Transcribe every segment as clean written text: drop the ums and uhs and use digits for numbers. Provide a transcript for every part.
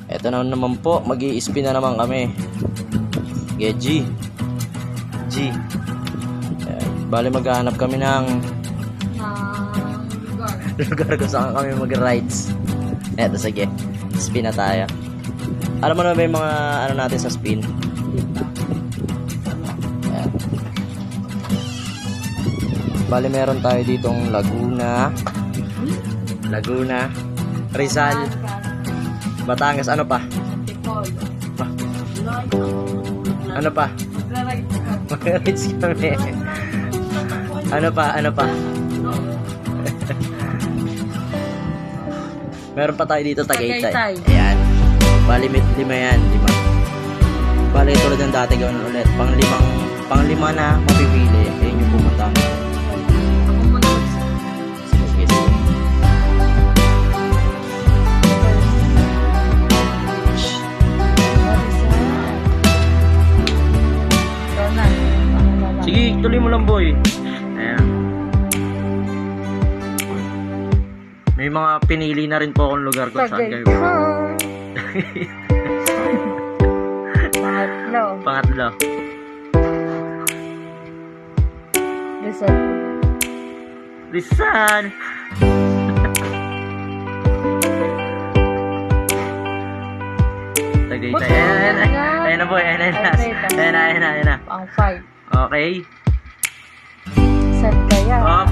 Eto na naman po, mag-i-spin na naman kami. Okay, G. Bali maghahanap kami ng lugar kung saan kami mag-rides. Eto, sige. Spin na tayo. Alam mo na ba yung mga ano natin sa spin? Ayan. Bali meron tayo ditong Laguna, Rizal, Batangas, ano pa? Ano pa? Mag-rides kami. Ano pa? Meron pa tayo dito, Tagaytay. Ayan. Bali, 5 yan, 5. Bali, tulad ng dati, gawin ulit. Pang-lima na mapipili. Ayun yung pumunta. Sige. Sige, tuloy mo lang, boy. Ayan. May mga pinili na rin po akong lugar kung saan kayo. Pangatlo. Rizal. Tagaytay. Ayan na boy. Ayan na. Pang 5. Okay. Saan kaya?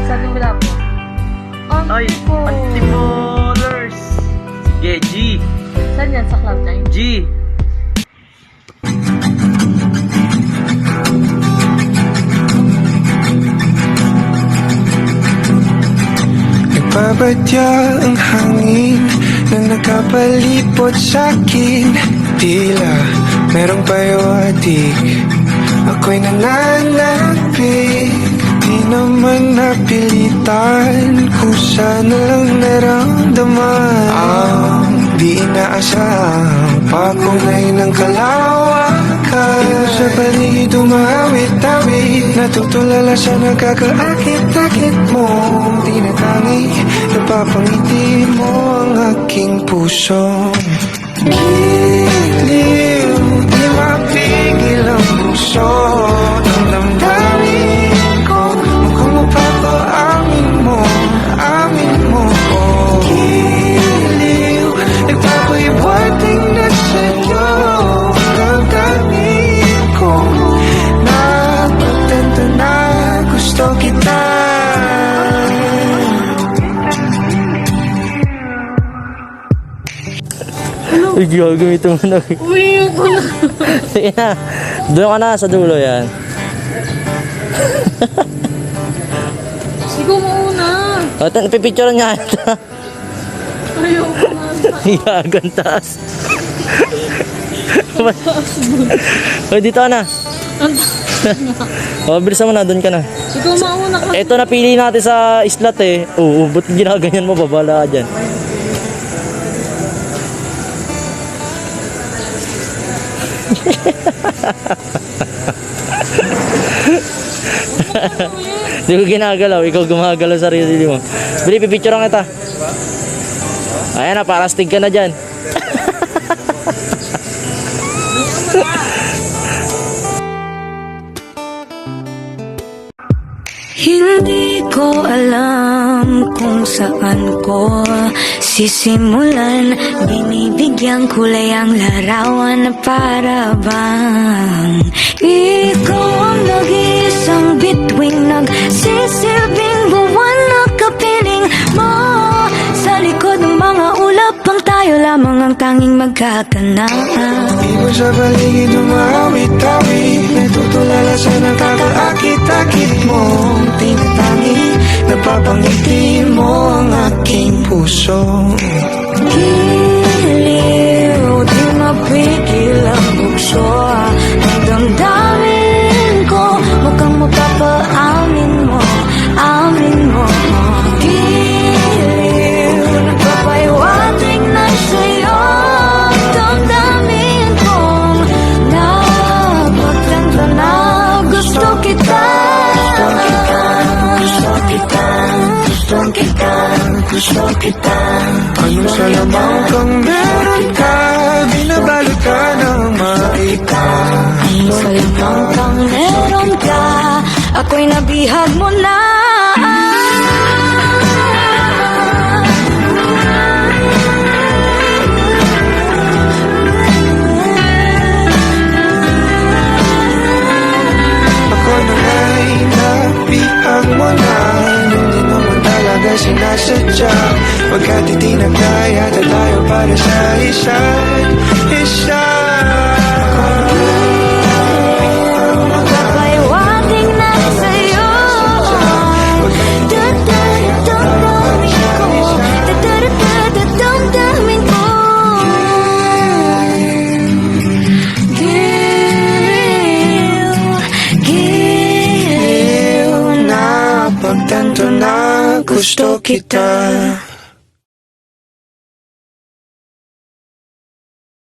Saan wala po? Ay, Antipolars. Sige, G. Saan yan? Sa Cloud 9? G. Nagbabadya ang hangin na nakapalipot sa'kin. Tila merong payawatig, ako'y nananapig. Di naman napilitan, kusa na lang naramdaman. Ang di inaasahang pakulay ng kalawakan. Ito sa paligid umawit-awit, natutulala sa nagkakaakit-akit mo. Tinatangi, napapangiti mo ang aking puso. Giliw, di mapigil ang puso ng damdamin ko. Mukhang mapapaamin mo. Giliw, nagpapahiwating na sa'yo ang damdamin ko. Napagtanto na gusto kita. Uy, gagamitin mo na. Uy, ko na. Sige na. Doon ka na sa dulo yan. Sigaw mo una. Ito, napipicturean niya ito. Ayoko na. Yagan taas. Uy, dito ka na. Bilisan mo na, doon ka na. Sigaw mauna ka. Ito napili natin sa islat eh. Oo, ba't ginaganyan mo? Babala ka dyan. Hindi ko ginagalaw, ikaw gumagalaw sa sarili mo. Bili, pipicturean kita. Ayan na, parastig ka na dyan. Hindi ko alam kung saan ko sisimulan. Binibigyan kulay ang larawan na para bang ikaw ang nag-iisang bituing, nagsisilbing buwan na kapiling mo. Sa likod ng mga ulap ang tayo lamang ang tanging magkakanaan. Ibon sa paligid umawit-awit, natutulala sa nakakaakit-akit mo. Tinatangi, napapangiti mo ang aking puso. Giliw, di mapigil ang bukso ang damdamin ko. Mukhang mapapaamin mo. Giliw, nagpapahiwatig na sa'yo ang damdamin kong napagtanto na gusto kita. Gusto kita. Anong salamang kang meron ka? Binabalot ka ng maika. Ano sa lamang kang meron ka? Ako'y nabihag mo na. Ako na nga'y nabihag mo na. Hindi naman talaga sinasadya. Pagkat hindi na kaya tayo para sa isa't isa. Papahiwatig na sa'yo. Damdamin ko. Giliw Na pagtanto na gusto kita.